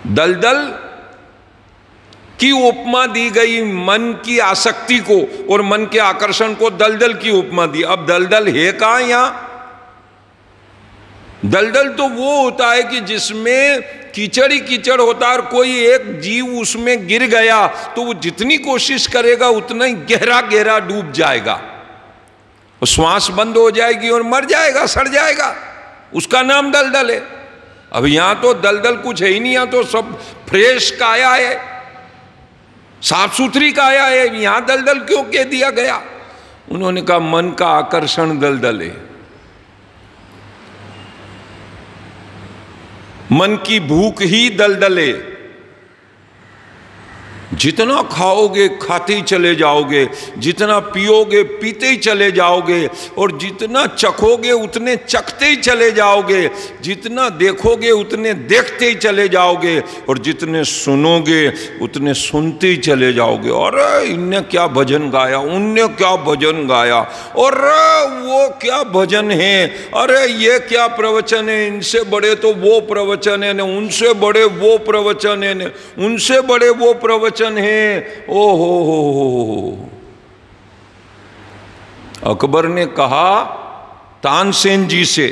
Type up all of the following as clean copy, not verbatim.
दलदल की उपमा दी गई मन की आसक्ति को और मन के आकर्षण को दलदल की उपमा दी। अब दलदल है कहां यहां? दलदल तो वो होता है कि जिसमें कीचड़ ही कीचड़ होता है और कोई एक जीव उसमें गिर गया तो वो जितनी कोशिश करेगा उतना ही गहरा गहरा डूब जाएगा और श्वास बंद हो जाएगी और मर जाएगा, सड़ जाएगा। उसका नाम दलदल है। अब यहां तो दलदल कुछ है ही नहीं, यहां तो सब फ्रेश काया है, साफ सुथरी काया है। यहां दलदल क्यों कह दिया गया? उन्होंने कहा मन का आकर्षण दलदल है, मन की भूख ही दलदल है। जितना खाओगे खाते ही चले जाओगे, जितना पियोगे पीते ही चले जाओगे और जितना चखोगे उतने चखते ही चले जाओगे, जितना देखोगे उतने देखते ही चले जाओगे और जितने सुनोगे उतने सुनते ही चले जाओगे। और इनने क्या भजन गाया, उनने क्या भजन गाया, और वो क्या भजन है, अरे ये क्या प्रवचन है, इनसे बड़े तो वो प्रवचन है, उनसे बड़े वो प्रवचन है, उनसे बड़े वो प्रवचन है। ओ हो। अकबर ने कहा तानसेन जी से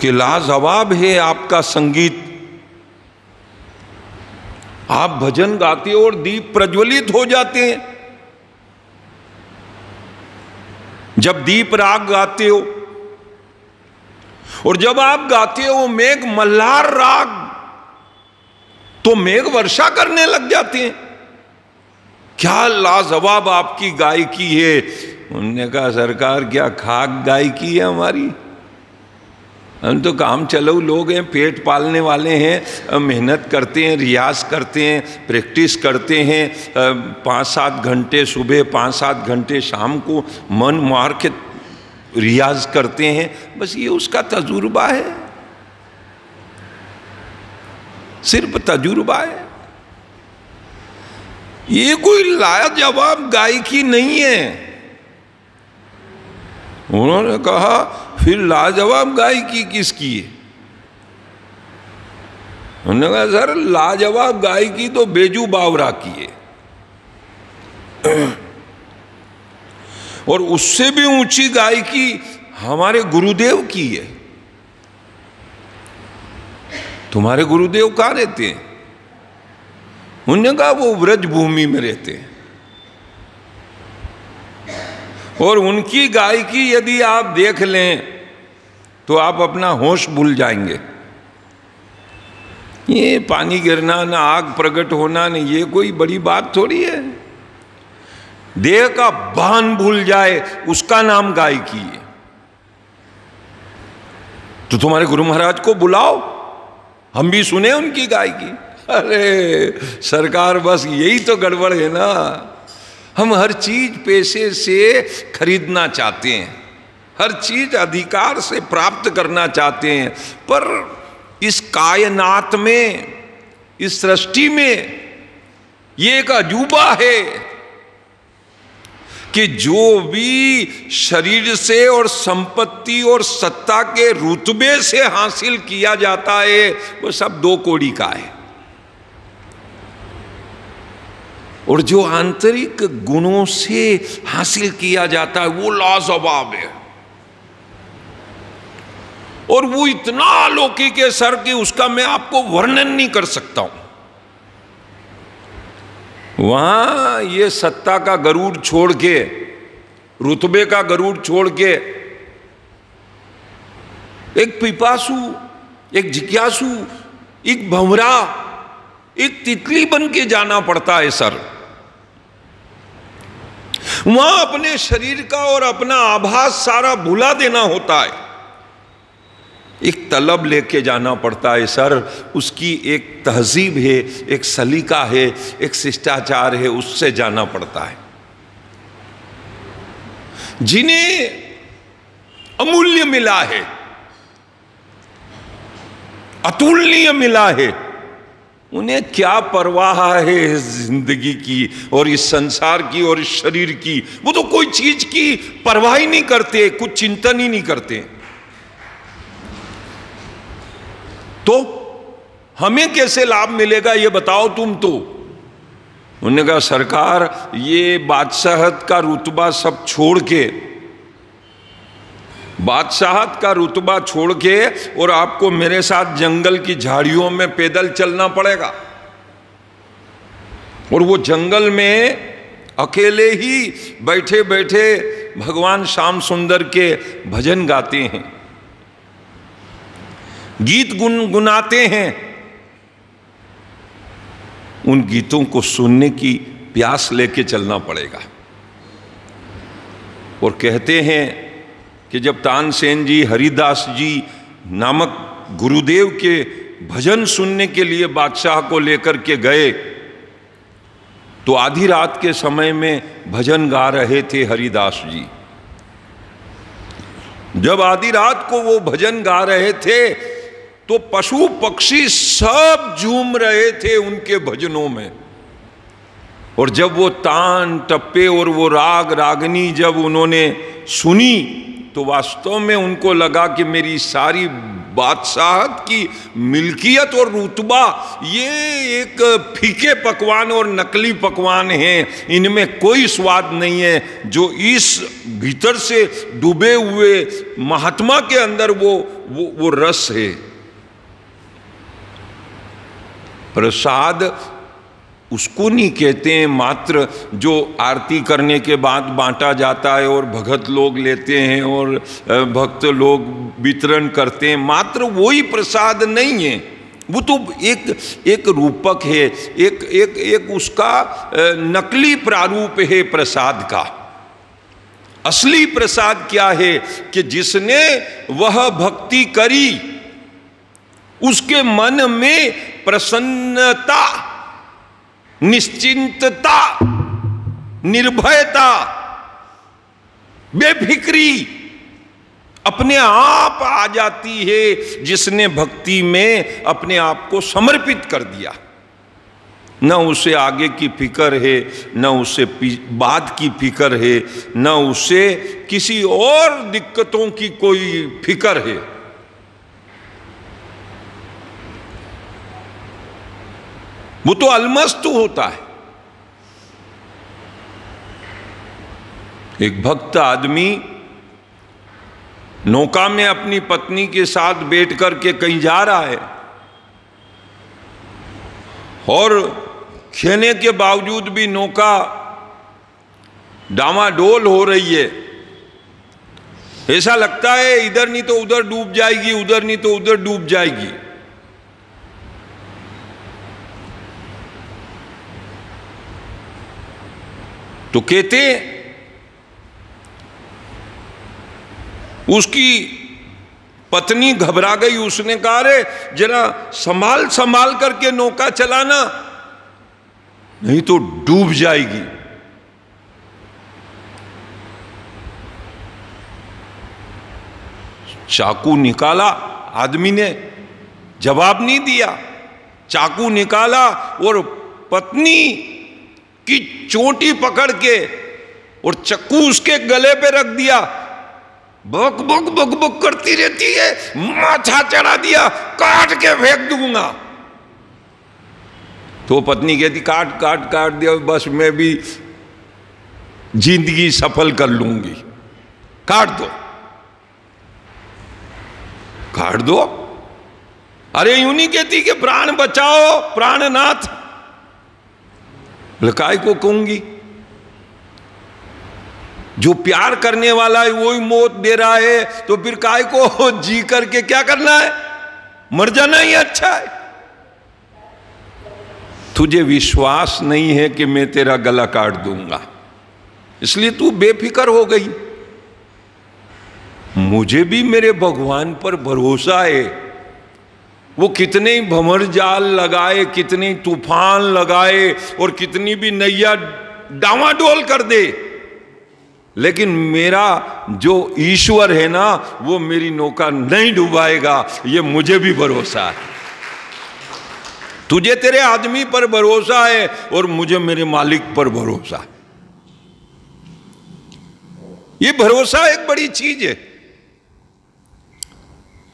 कि लाजवाब है आपका संगीत, आप भजन गाते हो और दीप प्रज्वलित हो जाते हैं। जब दीप राग गाते हो और जब आप गाते हो मेघ मल्हार राग तो मेघ वर्षा करने लग जाते हैं। क्या लाजवाब आपकी गायकी है। उन्होंने कहा सरकार क्या खाक गायकी है हमारी, हम तो काम चलाऊ लोग हैं, पेट पालने वाले हैं, मेहनत करते हैं, रियाज करते हैं, प्रैक्टिस करते हैं, 5-7 घंटे सुबह 5-7 घंटे शाम को मन मार के रियाज करते हैं। बस ये उसका तजुर्बा है, सिर्फ तजुर्बा है, ये कोई लाजवाब गायकी नहीं है। उन्होंने कहा फिर लाजवाब गायकी किसकी है? उन्होंने कहा सर लाजवाब गायकी तो बेजू बावरा की है और उससे भी ऊंची गायकी हमारे गुरुदेव की है। तुम्हारे गुरुदेव कहाँ रहते हैं? उन्होंने कहा वो व्रज भूमि में रहते हैं और उनकी गायकी यदि आप देख लें तो आप अपना होश भूल जाएंगे। ये पानी गिरना ना आग प्रकट होना ना, ये कोई बड़ी बात थोड़ी है। देह का भान भूल जाए उसका नाम गायकी है। तो तुम्हारे गुरु महाराज को बुलाओ, हम भी सुने उनकी गायकी। अरे सरकार बस यही तो गड़बड़ है ना, हम हर चीज पैसे से खरीदना चाहते हैं, हर चीज अधिकार से प्राप्त करना चाहते हैं, पर इस कायनात में, इस सृष्टि में ये एक अजूबा है कि जो भी शरीर से और संपत्ति और सत्ता के रुतबे से हासिल किया जाता है वो सब 2 कौड़ी का है, और जो आंतरिक गुणों से हासिल किया जाता है वो लाजवाब है और वो इतना अलौकिक है सर कि उसका मैं आपको वर्णन नहीं कर सकता हूं। वहां ये सत्ता का गरूर छोड़ के, रुतबे का गरूर छोड़ के एक पिपासु, एक जिज्ञासु, एक भंवरा, एक तितली बन के जाना पड़ता है सर। वहां अपने शरीर का और अपना आभास सारा भुला देना होता है, एक तलब लेके जाना पड़ता है सर। उसकी एक तहजीब है, एक सलीका है, एक शिष्टाचार है, उससे जाना पड़ता है। जिन्हें अमूल्य मिला है, अतुलनीय मिला है, उन्हें क्या परवाह है इस जिंदगी की और इस संसार की और इस शरीर की। वो तो कोई चीज की परवाह ही नहीं करते, कुछ चिंतन ही नहीं करते। तो हमें कैसे लाभ मिलेगा ये बताओ तुम तो। उन्होंने कहा सरकार, ये बादशाहत का रुतबा सब छोड़ के, बादशाहत का रुतबा छोड़ के और आपको मेरे साथ जंगल की झाड़ियों में पैदल चलना पड़ेगा। और वो जंगल में अकेले ही बैठे बैठे भगवान श्याम सुंदर के भजन गाते हैं, गीत गुनगुनाते हैं। उन गीतों को सुनने की प्यास लेके चलना पड़ेगा। और कहते हैं कि जब तानसेन जी हरिदास जी नामक गुरुदेव के भजन सुनने के लिए बादशाह को लेकर के गए, तो आधी रात के समय में भजन गा रहे थे हरिदास जी। जब आधी रात को वो भजन गा रहे थे तो पशु पक्षी सब झूम रहे थे उनके भजनों में। और जब वो तान टप्पे और वो राग रागनी जब उन्होंने सुनी तो वास्तव में उनको लगा कि मेरी सारी बादशाहत की मिल्कियत और रुतबा ये एक फीके पकवान और नकली पकवान हैं, इनमें कोई स्वाद नहीं है। जो इस भीतर से डूबे हुए महात्मा के अंदर वो रस है। प्रसाद उसको नहीं कहते हैं मात्र जो आरती करने के बाद बांटा जाता है और भगत लोग लेते हैं और भक्त लोग वितरण करते हैं, मात्र वही प्रसाद नहीं है। वो तो एक रूपक है, एक उसका नकली प्रारूप है प्रसाद का। असली प्रसाद क्या है कि जिसने वह भक्ति करी उसके मन में प्रसन्नता, निश्चिंतता, निर्भयता, बेफिक्री अपने आप आ जाती है जिसने भक्ति में अपने आप को समर्पित कर दिया। न उसे आगे की फिक्र है, न उसे बाद की फिक्र है, न उसे किसी और दिक्कतों की कोई फिक्र है। वो तो अलमस्त होता है। एक भक्त आदमी नौका में अपनी पत्नी के साथ बैठ करके कहीं जा रहा है और खेने के बावजूद भी नौका डामाडोल हो रही है। ऐसा लगता है इधर नहीं तो उधर डूब जाएगी, उधर नहीं तो उधर डूब जाएगी। तो कहते उसकी पत्नी घबरा गई। उसने कहा रे जरा संभाल संभाल करके नौका चलाना, नहीं तो डूब जाएगी। चाकू निकाला, आदमी ने जवाब नहीं दिया। चाकू निकाला और पत्नी की चोटी पकड़ के और चक्कू उसके गले पे रख दिया। बक बक बक बक करती रहती है, माथा चढ़ा दिया, काट के फेंक दूंगा। तो पत्नी कहती काट काट काट दिया, बस मैं भी जिंदगी सफल कर लूंगी, काट दो काट दो। अरे यूं नहीं कहती कि प्राण बचाओ प्राणनाथ, काय को कहूंगी। जो प्यार करने वाला है वही मौत दे रहा है, तो फिर काय को जी करके क्या करना है, मर जाना ही अच्छा है। तुझे विश्वास नहीं है कि मैं तेरा गला काट दूंगा, इसलिए तू बेफिक्र हो गई। मुझे भी मेरे भगवान पर भरोसा है। वो कितने ही भंवर जाल लगाए, कितने तूफान लगाए और कितनी भी नैया डावाडोल कर दे, लेकिन मेरा जो ईश्वर है ना वो मेरी नौका नहीं डुबाएगा, ये मुझे भी भरोसा है। तुझे तेरे आदमी पर भरोसा है और मुझे मेरे मालिक पर भरोसा है। ये भरोसा एक बड़ी चीज है।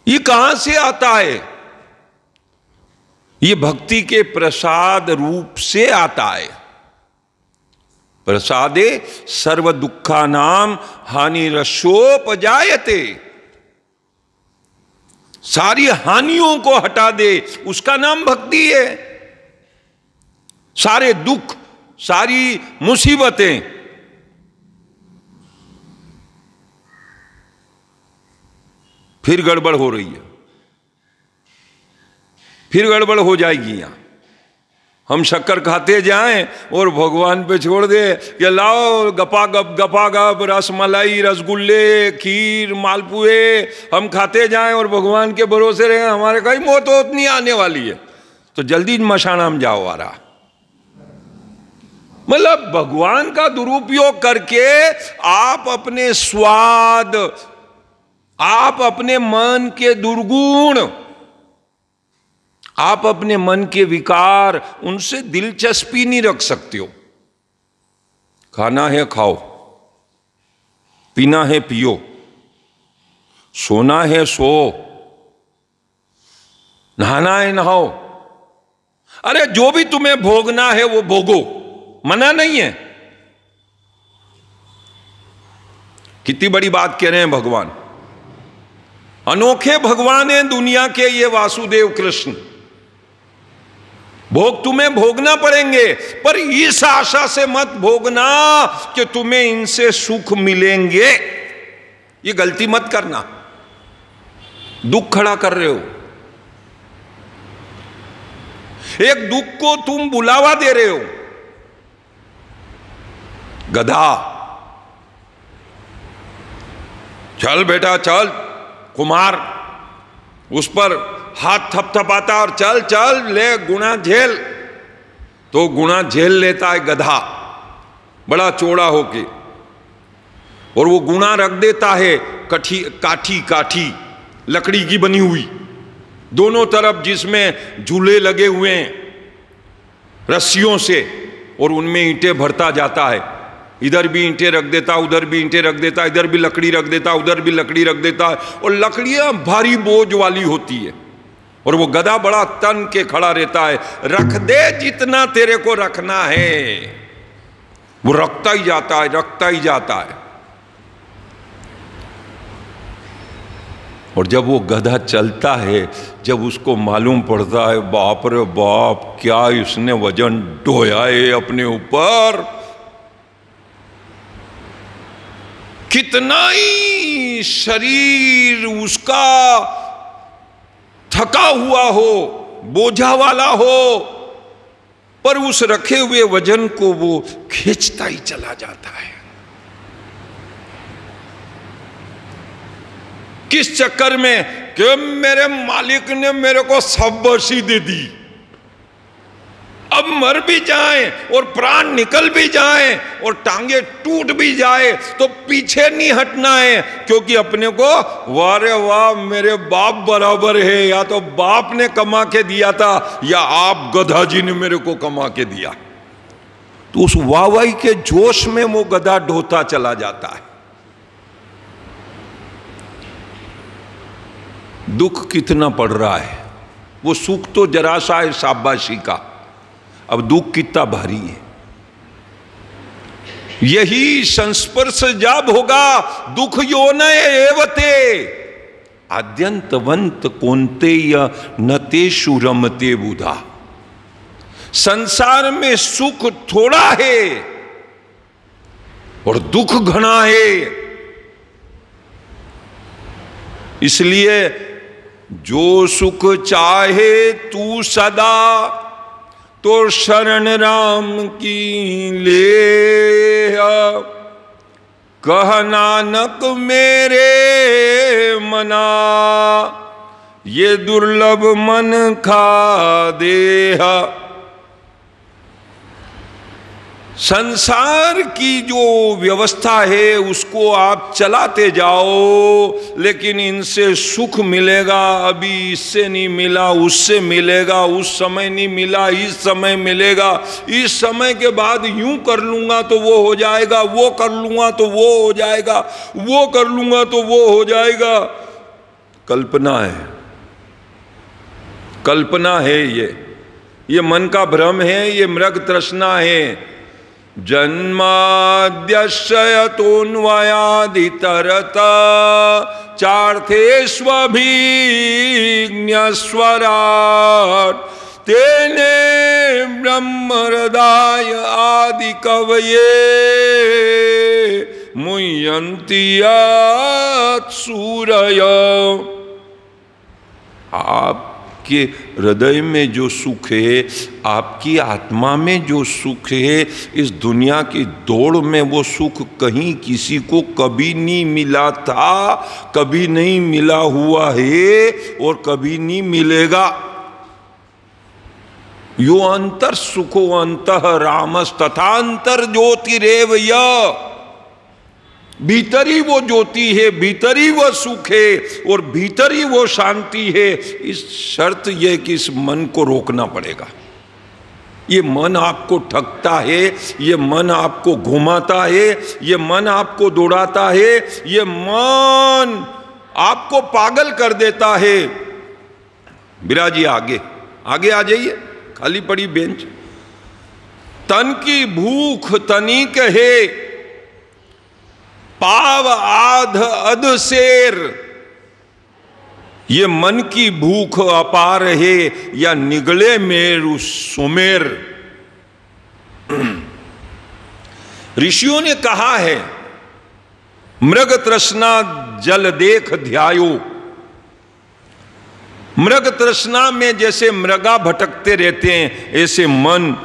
ये कहां से आता है? ये भक्ति के प्रसाद रूप से आता है। प्रसादे सर्व दुखा नाम हानि रसोपजायते, सारी हानियों को हटा दे, उसका नाम भक्ति है। सारे दुख, सारी मुसीबतें, फिर गड़बड़ हो रही है, फिर गड़बड़ हो जाएगी। यहां हम शक्कर खाते जाएं और भगवान पे छोड़ दे कि लाओ गपागप रसमलाई, रसगुल्ले, खीर, मालपुए हम खाते जाएं और भगवान के भरोसे रहे हमारे कहीं मौत नहीं आने वाली है, तो जल्दी मशाना में जाओ आ रहा। मतलब भगवान का दुरुपयोग करके आप अपने स्वाद, आप अपने मन के दुर्गुण, आप अपने मन के विकार, उनसे दिलचस्पी नहीं रख सकते हो। खाना है खाओ, पीना है पियो, सोना है सो, नहाना है नहाओ, अरे जो भी तुम्हें भोगना है वो भोगो, मना नहीं है। कितनी बड़ी बात कह रहे हैं भगवान। अनोखे भगवान हैं दुनिया के ये वासुदेव कृष्ण। भोग तुम्हें भोगना पड़ेंगे, पर इस आशा से मत भोगना कि तुम्हें इनसे सुख मिलेंगे। ये गलती मत करना, दुख खड़ा कर रहे हो। एक दुख को तुम बुलावा दे रहे हो। गधा, चल बेटा चल, कुमार उस पर हाथ थपथपाता और चल चल ले गुना झेल, तो गुना झेल लेता है गधा बड़ा चौड़ा होके, और वो गुना रख देता है काठी लकड़ी की बनी हुई, दोनों तरफ जिसमें झूले लगे हुए हैं रस्सियों से, और उनमें ईंटें भरता जाता है। इधर भी ईंटें रख देता, उधर भी ईंटें रख देता, इधर भी लकड़ी रख देता, उधर भी लकड़ी रख देता है, और लकड़ियां भारी बोझ वाली होती है, और वो गधा बड़ा तन के खड़ा रहता है। रख दे जितना तेरे को रखना है, वो रखता ही जाता है, रखता ही जाता है। और जब वो गधा चलता है, जब उसको मालूम पड़ता है बाप रे बाप क्या इसने वजन ढोया है अपने ऊपर, कितना ही शरीर उसका थका हुआ हो, बोझा वाला हो, पर उस रखे हुए वजन को वो खींचता ही चला जाता है। किस चक्कर में कि मेरे मालिक ने मेरे को शाबाशी दे दी, अब मर भी जाएं और प्राण निकल भी जाएं और टांगे टूट भी जाए तो पीछे नहीं हटना है, क्योंकि अपने को वारे वाह मेरे बाप बराबर है, या तो बाप ने कमा के दिया था या आप गधा जी ने मेरे को कमा के दिया। तो उस वाहवाही के जोश में वो गधा ढोता चला जाता है। दुख कितना पड़ रहा है, वो सुख तो जरा सा है शाबाशी का, अब दुख कितना भारी है। यही संस्पर्श जब होगा दुख योनय एवते आद्यंतवंत कोन्ते या नतेषु रमते बुधा। संसार में सुख थोड़ा है और दुख घना है, इसलिए जो सुख चाहे तू सदा तो शरण राम की ले, कह नानक मेरे मना ये दुर्लभ मन खा देहा। संसार की जो व्यवस्था है उसको आप चलाते जाओ, लेकिन इनसे सुख मिलेगा, अभी इससे नहीं मिला उससे मिलेगा, उस समय नहीं मिला इस समय मिलेगा, इस समय के बाद यूं कर लूंगा तो वो हो जाएगा, वो कर लूंगा तो वो हो जाएगा, वो कर लूंगा तो वो हो जाएगा। कल्पना है, कल्पना है ये। ये मन का भ्रम है, ये मृग तृष्णा है। जन्माद्यश्यतोन्वयादितरत चार्थेष्वभिज्ञस्वराट् तेने ब्रह्महृदाय आदि कवये मुह्यन्ति यत् सूरय। आपके हृदय में जो सुख है, आपकी आत्मा में जो सुख है, इस दुनिया की दौड़ में वो सुख कहीं किसी को कभी नहीं मिला था, कभी नहीं मिला हुआ है और कभी नहीं मिलेगा। यो अंतर सुखो अंतः रामस तथांतर ज्योतिरेव य। भीतर ही वो ज्योति है, भीतर ही वो सुख है और भीतर ही वो शांति है। इस शर्त यह कि इस मन को रोकना पड़ेगा। ये मन आपको ठगता है, ये मन आपको घुमाता है, ये मन आपको दौड़ाता है, ये मन आपको पागल कर देता है। बिराजी आगे आगे आ जाइए, खाली पड़ी बेंच। तन की भूख तनिक है, पाव आध अध शेर। ये मन की भूख अपार है या निगले मेरु सुमेर। ऋषियों ने कहा है, मृग तृष्णा जल देख ध्यायो। मृग तृष्णा में जैसे मृगा भटकते रहते हैं, ऐसे मन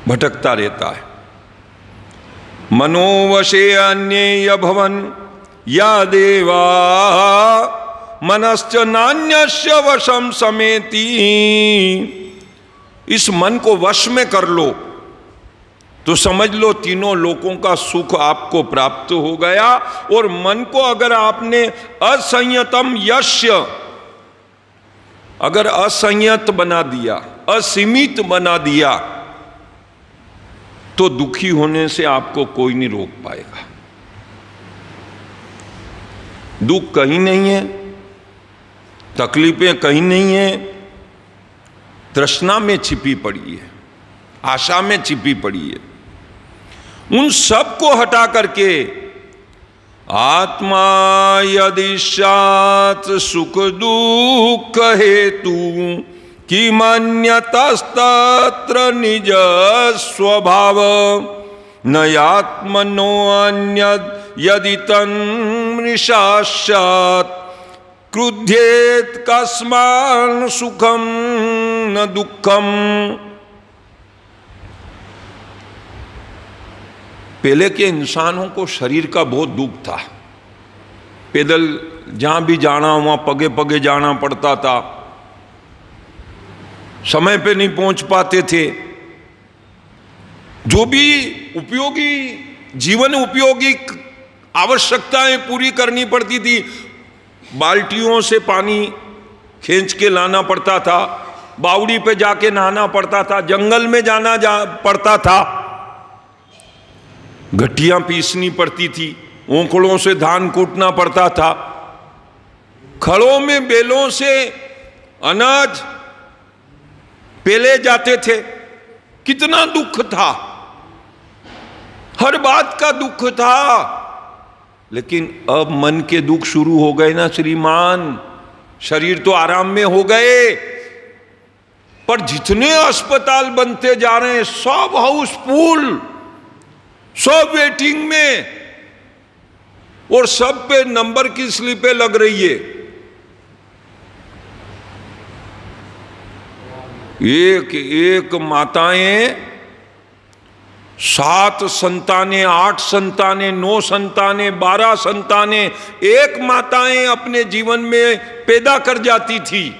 भटकता रहता है। मनोवशे अन्ये भवन या देवा मनश्च नान्यस्य वशम समेति। इस मन को वश में कर लो तो समझ लो तीनों लोकों का सुख आपको प्राप्त हो गया। और मन को अगर आपने असंयतम यस्य, अगर असंयत बना दिया, असीमित बना दिया, तो दुखी होने से आपको कोई नहीं रोक पाएगा। दुख कहीं नहीं है, तकलीफें कहीं नहीं है, तृष्णा में छिपी पड़ी है, आशा में छिपी पड़ी है। उन सब को हटा करके आत्मा यदि सात सुख दुख हेतु कि मन्यतस्तत्र निज स्वभाव न आत्मनो अन्यद यदि तन्मृषास्यात् क्रुध्येत कस्मान् सुखम न दुखम। पहले के इंसानों को शरीर का बहुत दुख था। पैदल जहां भी जाना वहां पगे पगे जाना पड़ता था, समय पे नहीं पहुंच पाते थे। जो भी उपयोगी जीवन उपयोगी आवश्यकताएं पूरी करनी पड़ती थी, बाल्टियों से पानी खींच के लाना पड़ता था, बावड़ी पे जाके नहाना पड़ता था, जंगल में जाना पड़ता था, गट्टियां पीसनी पड़ती थी, ओंकड़ों से धान कूटना पड़ता था, खड़ों में बेलों से अनाज पेले जाते थे। कितना दुख था, हर बात का दुख था। लेकिन अब मन के दुख शुरू हो गए ना श्रीमान। शरीर तो आराम में हो गए, पर जितने अस्पताल बनते जा रहे हैं सब हाउसफुल, सब वेटिंग में, और सब पे नंबर की स्लिपें लग रही है। एक एक माताएं 7 संतानें, 8 संतानें, 9 संतानें, 12 संतानें एक माताएं अपने जीवन में पैदा कर जाती थी।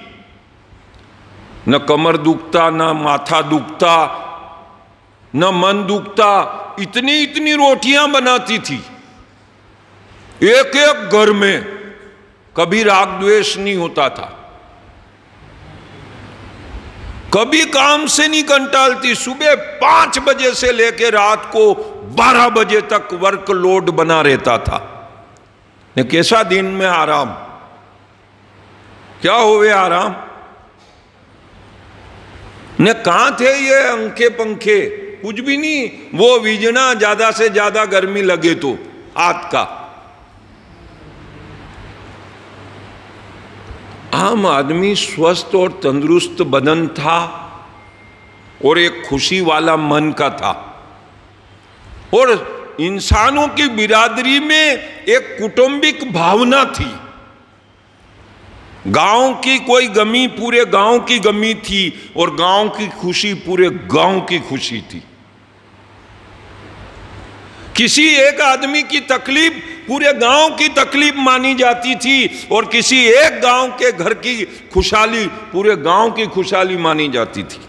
न कमर दुखता, न माथा दुखता, न मन दुखता, इतनी इतनी रोटियां बनाती थी एक एक घर में। कभी राग द्वेष नहीं होता था, कभी काम से नहीं कंटालती। सुबह 5 बजे से लेकर रात को 12 बजे तक वर्क लोड बना रहता था। ने कैसा दिन में आराम, क्या होवे आराम। ने कहां थे ये अंखे पंखे, कुछ भी नहीं, वो विजना ज्यादा से ज्यादा गर्मी लगे तो हाथ का। आम आदमी स्वस्थ और तंदुरुस्त बदन था और एक खुशी वाला मन का था, और इंसानों की बिरादरी में एक कौटुंबिक भावना थी। गांव की कोई गमी पूरे गांव की गमी थी, और गांव की खुशी पूरे गांव की खुशी थी। किसी एक आदमी की तकलीफ पूरे गांव की तकलीफ मानी जाती थी, और किसी एक गांव के घर की खुशहाली पूरे गांव की खुशहाली मानी जाती थी।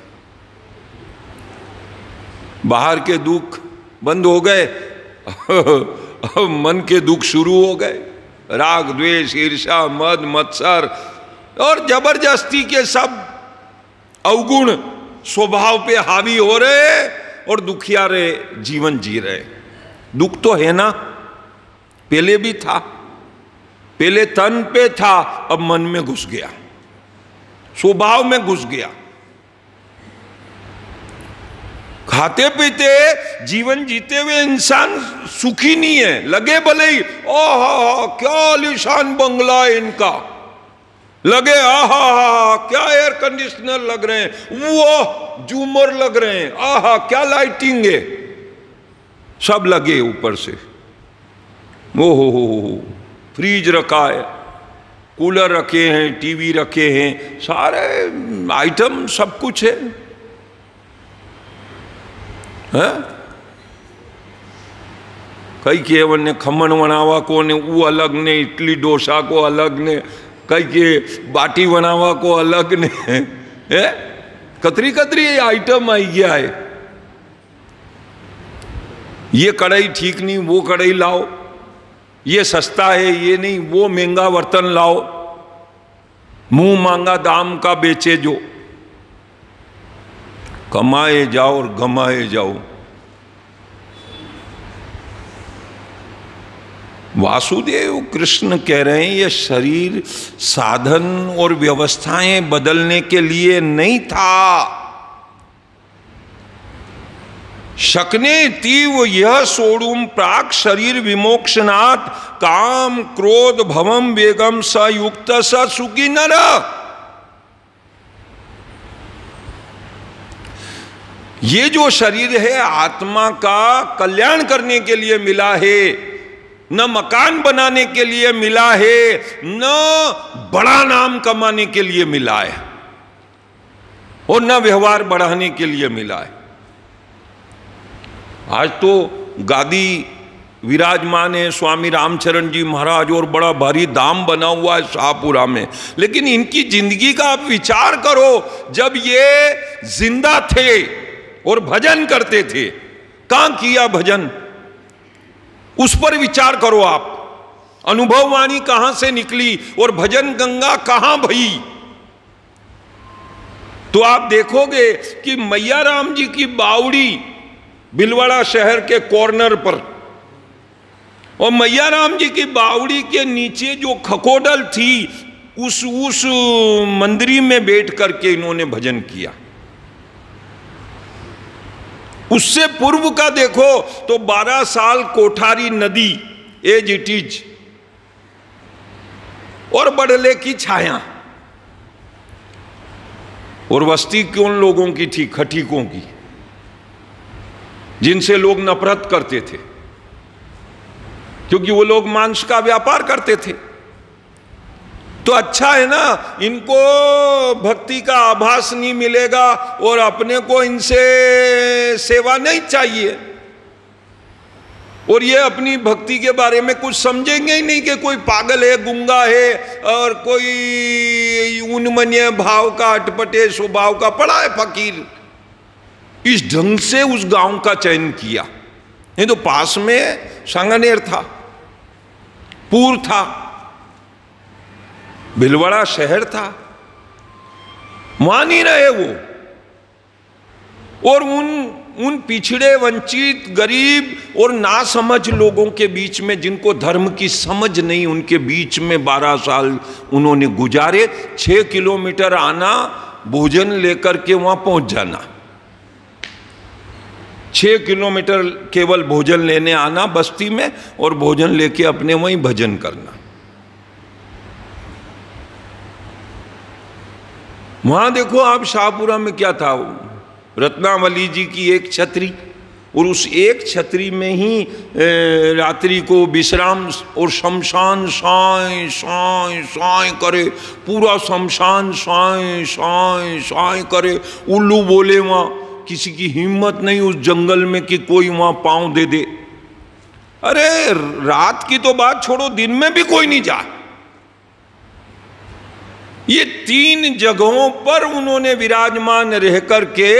बाहर के दुख बंद हो गए, मन के दुख शुरू हो गए। राग द्वेष ईर्ष्या मद मत्सर और जबरदस्ती के सब अवगुण स्वभाव पे हावी हो रहे, और दुखियारे जीवन जी रहे। दुख तो है ना, पहले भी था, पहले तन पे था, अब मन में घुस गया, स्वभाव में घुस गया। खाते पीते जीवन जीते हुए इंसान सुखी नहीं है, लगे भले ही ओह क्या आलीशान बंगला है इनका, लगे आहा क्या एयर कंडीशनर लग रहे हैं, वो झूमर लग रहे हैं, आहा क्या लाइटिंग है, सब लगे ऊपर से, ओ हो फ्रिज रखा है, कूलर रखे हैं, टीवी रखे हैं, सारे आइटम सब कुछ है। कई के वने खमण वणावा को ने वो अलग ने, इडली डोसा को अलग ने, कई के बाटी बनावा को अलग ने, कतरी कतरी आइटम आई गया है। ये कढ़ाई ठीक नहीं, वो कढ़ाई लाओ, ये सस्ता है, ये नहीं, वो महंगा बर्तन लाओ, मुंह मांगा दाम का बेचे जो, कमाए जाओ और गमाए जाओ। वासुदेव कृष्ण कह रहे हैं ये शरीर साधन और व्यवस्थाएं बदलने के लिए नहीं था। शकने तीव यह सोड़ुम प्राक शरीर विमोक्षनात् काम क्रोध भवम वेगम स युक्त स सुखी नर। ये जो शरीर है आत्मा का कल्याण करने के लिए मिला है, न मकान बनाने के लिए मिला है, न बड़ा नाम कमाने के लिए मिला है, और न व्यवहार बढ़ाने के लिए मिला है। आज तो गादी विराजमान है स्वामी रामचरण जी महाराज, और बड़ा भारी धाम बना हुआ है शाहपुरा में, लेकिन इनकी जिंदगी का आप विचार करो, जब ये जिंदा थे और भजन करते थे, कहां किया भजन, उस पर विचार करो आप। अनुभव वाणी कहां से निकली और भजन गंगा कहां बही, तो आप देखोगे कि मैया राम जी की बावड़ी भिलवाड़ा शहर के कॉर्नर पर, और मैया राम जी की बावड़ी के नीचे जो खकोडल थी, उस मंदिरी में बैठ करके इन्होंने भजन किया। उससे पूर्व का देखो तो 12 साल कोठारी नदी एज इट इज, और बड़ले की छाया, और बस्ती कौन लोगों की थी, खटीकों की, जिनसे लोग नफरत करते थे, क्योंकि वो लोग मांस का व्यापार करते थे। तो अच्छा है ना, इनको भक्ति का आभास नहीं मिलेगा, और अपने को इनसे सेवा नहीं चाहिए, और ये अपनी भक्ति के बारे में कुछ समझेंगे ही नहीं कि कोई पागल है, गुंगा है, और कोई उन्मन्य भाव का अटपटे स्वभाव का पड़ा है फकीर। इस ढंग से उस गांव का चयन किया। नहीं तो पास में सांगनेर था, पूर था, भिलवाड़ा शहर था, मान ही रहे वो, और उन पिछड़े वंचित गरीब और नासमझ लोगों के बीच में, जिनको धर्म की समझ नहीं, उनके बीच में 12 साल उन्होंने गुजारे। 6 किलोमीटर आना भोजन लेकर के वहां पहुंच जाना। 6 किलोमीटर केवल भोजन लेने आना बस्ती में, और भोजन लेके अपने वहीं भजन करना। वहां देखो आप शाहपुरा में क्या था, रत्नावली जी की एक छतरी, और उस एक छतरी में ही रात्रि को विश्राम, और शमशान साए साए साए करे, पूरा शमशान साए साए साए करे। उल्लू बोले वहां, किसी की हिम्मत नहीं उस जंगल में कि कोई वहां पांव दे दे। अरे रात की तो बात छोड़ो, दिन में भी कोई नहीं जा। ये 3 जगहों पर उन्होंने विराजमान रह करके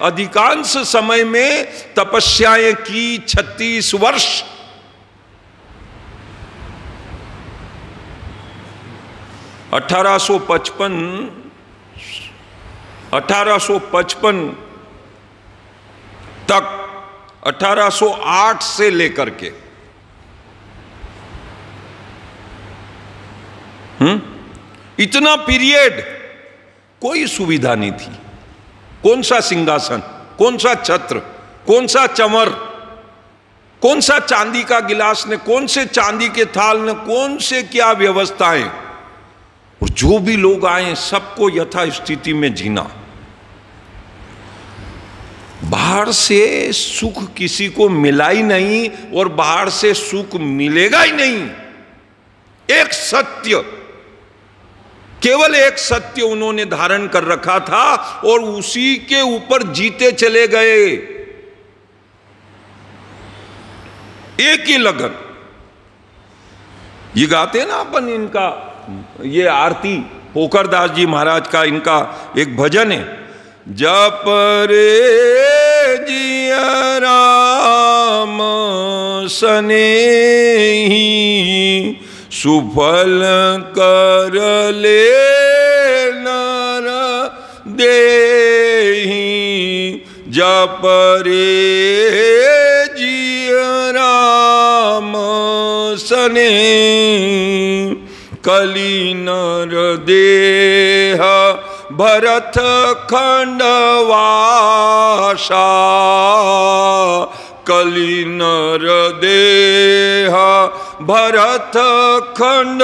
अधिकांश समय में तपस्याएं की। 36 वर्ष। अठारह 1855 तक, 1808 से लेकर के इतना पीरियड कोई सुविधा नहीं थी। कौन सा सिंहासन, कौन सा छत्र, कौन सा चमर, कौन सा चांदी का गिलास ने, कौन से चांदी के थाल ने, कौन से क्या व्यवस्थाएं। और जो भी लोग आए सबको यथा स्थिति में जीना। बाहर से सुख किसी को मिला ही नहीं, और बाहर से सुख मिलेगा ही नहीं। एक सत्य, केवल एक सत्य उन्होंने धारण कर रखा था, और उसी के ऊपर जीते चले गए। एक ही लगन। ये गाते हैं ना अपन, इनका ये आरती पोखरदास जी महाराज का, इनका एक भजन है, जप रे जिया राम सनेही, सुफल कर ले नर देही। जप रे जिया राम सनेही, कली नर देह भरत खंडवासा। कली नर देह भरत खंड,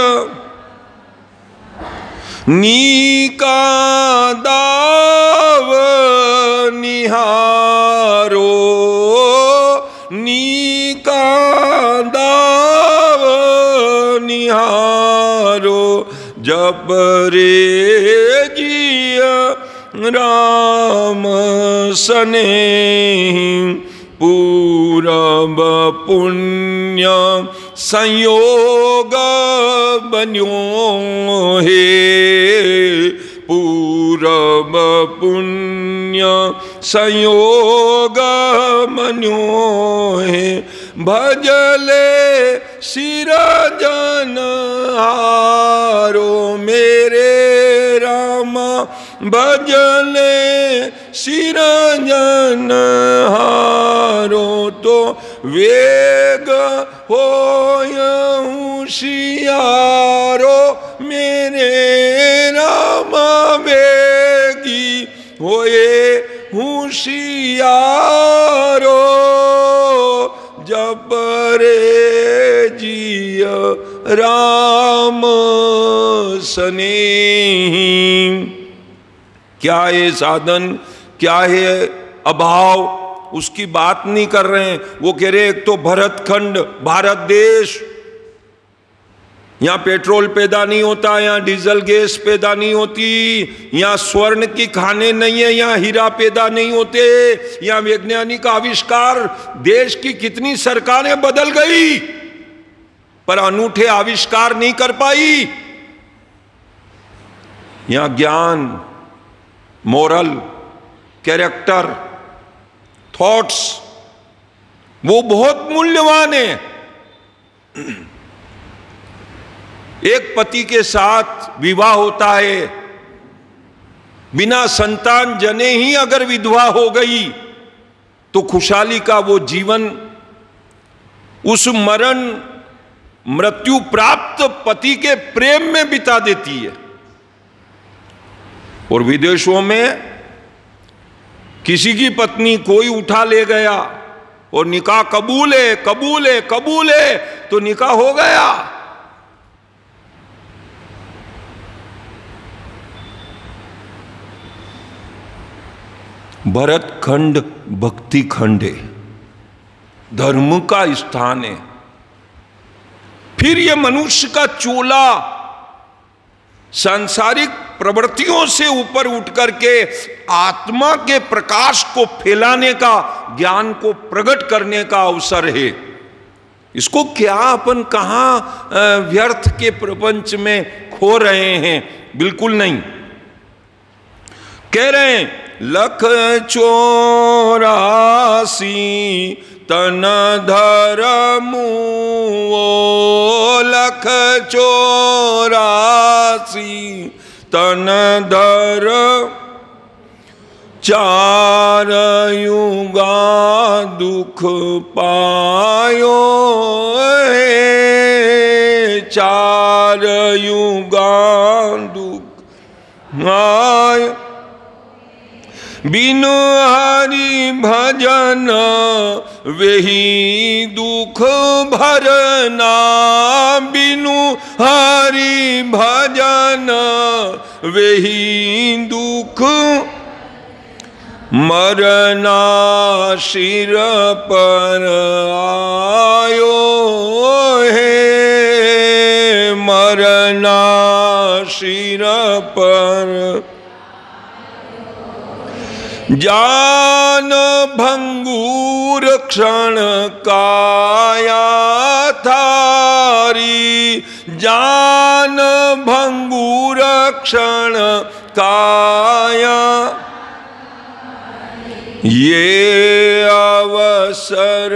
नीका दाव निहारो, नीका दाव निहारो। जप रे जिया राम सनेही, पूरब पुण्य संयोग बन्यो हे। पूरब पुण्य संयोग बन्यो हे, भजले सिरजन हारो मेरे राम। भजले सिरजन हारो, तो वेग होयं सियारो मेरे राम। वेगी होए होशियारो, जप रे जिया राम सनेही। क्या है साधन, क्या है अभाव, उसकी बात नहीं कर रहे हैं। वो कह रहे एक तो भरतखंड, भारत देश, यहां पेट्रोल पैदा नहीं होता, यहां डीजल गैस पैदा नहीं होती, यहां स्वर्ण की खाने नहीं है, यहां हीरा पैदा नहीं होते, यहां वैज्ञानिक आविष्कार, देश की कितनी सरकारें बदल गई पर अनूठे आविष्कार नहीं कर पाई। यहां ज्ञान, मोरल, कैरेक्टर, थॉट्स वो बहुत मूल्यवान है। एक पति के साथ विवाह होता है, बिना संतान जने ही अगर विधवा हो गई तो खुशहाली का वो जीवन उस मरण मृत्यु प्राप्त पति के प्रेम में बिता देती है। और विदेशों में किसी की पत्नी कोई उठा ले गया और निकाह कबूल है, कबूल है, कबूल है, तो निकाह हो गया। भरत खंड भक्ति खंड है, धर्म का स्थान है। फिर ये मनुष्य का चोला सांसारिक प्रवृत्तियों से ऊपर उठ करके आत्मा के प्रकाश को फैलाने का, ज्ञान को प्रकट करने का अवसर है। इसको क्या अपन कहां व्यर्थ के प्रपंच में खो रहे हैं? बिल्कुल नहीं। कह रहे हैं लख 84 तन धरमु, लख 84 तन धर, 4 युगा दुख पायो है, 4 युगा दुख आयो। बिनु हरि भजन वेही दुख भरना, बिनु हरि भजन वेही दुख मरना, सिर पर आयो है, मरना सिर पर। जान भंगूर क्षण काया थारी, जान भंगूर क्षण काया, ये अवसर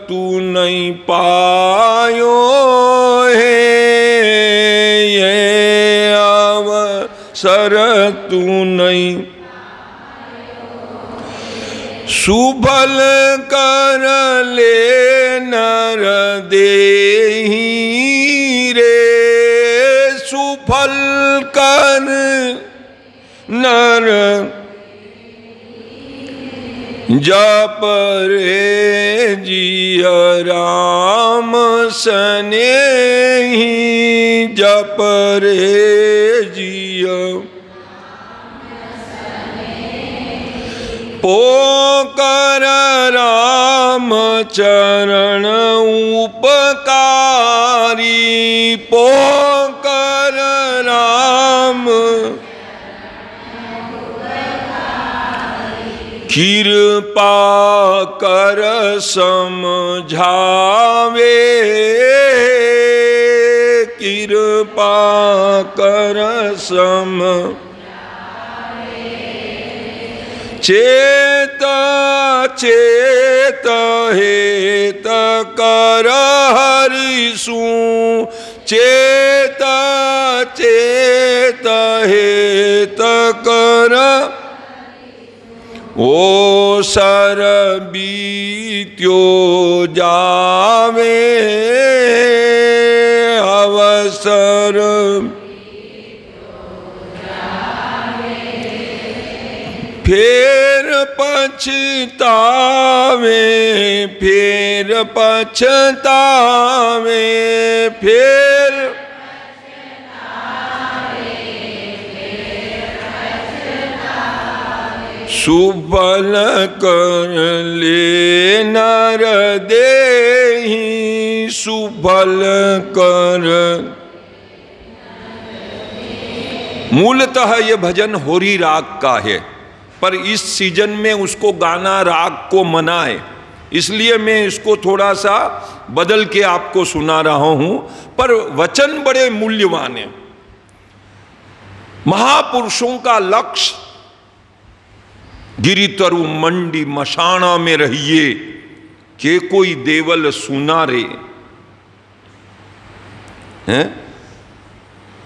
तू नहीं पायो है, ये अवसर तू नहीं। सुफल कर ले नर देहि रे, सुफल कर नर जप रे जिय राम सनेहि, जप रे जिय पोकर राम चरण उपकारी, पोकर राम कृपा कर समझावे, कृपा कर सम। चेत चेत हेत कर हरिसु, चेत चेत हेत कर, ओ सर बीत्यो जावे अवसर, फेर पछतावे, फेर पछतावे, फेर सुफल कर ले नर देहि, सुफल कर। मूलतः यह भजन होरी राग का है, पर इस सीजन में उसको गाना राग को मना है, इसलिए मैं इसको थोड़ा सा बदल के आपको सुना रहा हूं। पर वचन बड़े मूल्यवान है। महापुरुषों का लक्ष्य गिरितरु मंडी मशाना में रहिए के कोई देवल सुना रे, हैं?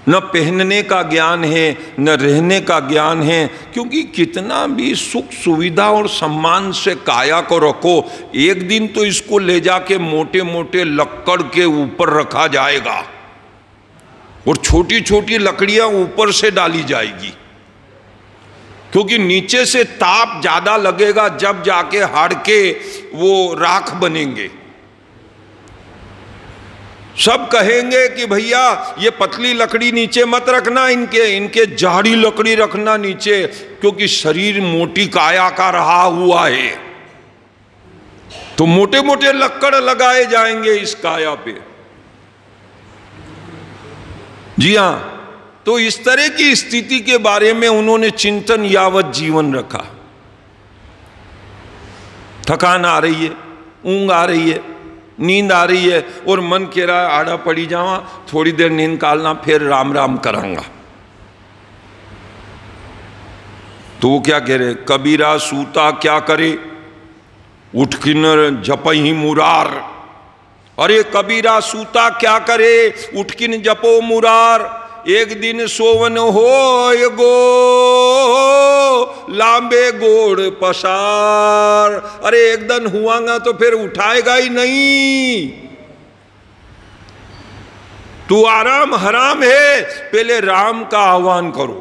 न पहनने का ज्ञान है, न रहने का ज्ञान है, क्योंकि कितना भी सुख सुविधा और सम्मान से काया को रखो, एक दिन तो इसको ले जाके मोटे मोटे लक्कड़ के ऊपर रखा जाएगा और छोटी छोटी लकड़ियां ऊपर से डाली जाएगी। क्योंकि नीचे से ताप ज्यादा लगेगा, जब जाके हाड़के वो राख बनेंगे। सब कहेंगे कि भैया ये पतली लकड़ी नीचे मत रखना, इनके जाड़ी लकड़ी रखना नीचे, क्योंकि शरीर मोटी काया का रहा हुआ है, तो मोटे मोटे लक्कड़ लगाए जाएंगे इस काया पे। जी हां, तो इस तरह की स्थिति के बारे में उन्होंने चिंतन यावत जीवन रखा। थकान आ रही है, ऊंघ आ रही है, नींद आ रही है, और मन कह रहा है आड़ा पड़ी जावा, थोड़ी देर नींद निकालना, फिर राम राम करांगा। तो वो क्या कह रहे, कबीरा सूता क्या करे, उठ किन जपही मुरार। अरे कबीरा सूता क्या करे, उठ किन जपो मुरार। एक दिन सोवन हो गो लांबे गोड़ पसार। अरे एक दिन हुआगा तो फिर उठाएगा ही नहीं। तू आराम हराम है, पहले राम का आह्वान करो।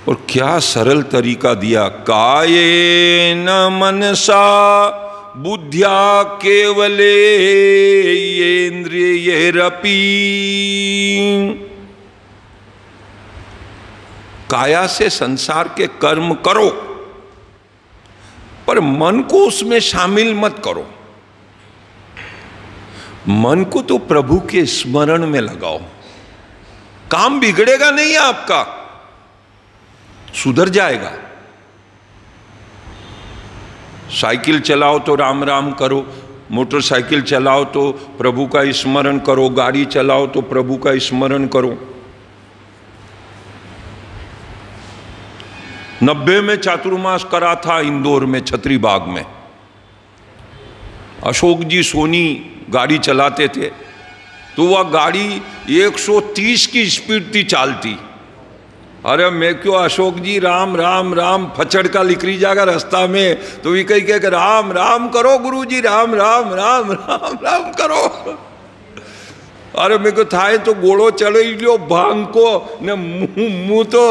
और क्या सरल तरीका दिया, काये न मनसा बुद्ध्या केवले ये इंद्रिय रपी। काया से संसार के कर्म करो, पर मन को उसमें शामिल मत करो। मन को तो प्रभु के स्मरण में लगाओ, काम बिगड़ेगा नहीं आपका, सुधर जाएगा। साइकिल चलाओ तो राम राम करो, मोटरसाइकिल चलाओ तो प्रभु का स्मरण करो, गाड़ी चलाओ तो प्रभु का स्मरण करो। 90 में चातुर्मास करा था इंदौर में, छतरी बाग में। अशोक जी सोनी गाड़ी चलाते थे, तो वह गाड़ी 130 की स्पीड थी चालती। अरे मैं क्यों अशोक जी राम राम राम, फचड़ का लिखरी जाएगा रास्ता में, तो भी कही कह राम राम करो गुरु जी, राम राम राम राम राम करो। अरे मेरे को थाए तो गोड़ो चढ़ी लियो भांग को ने मुंह तो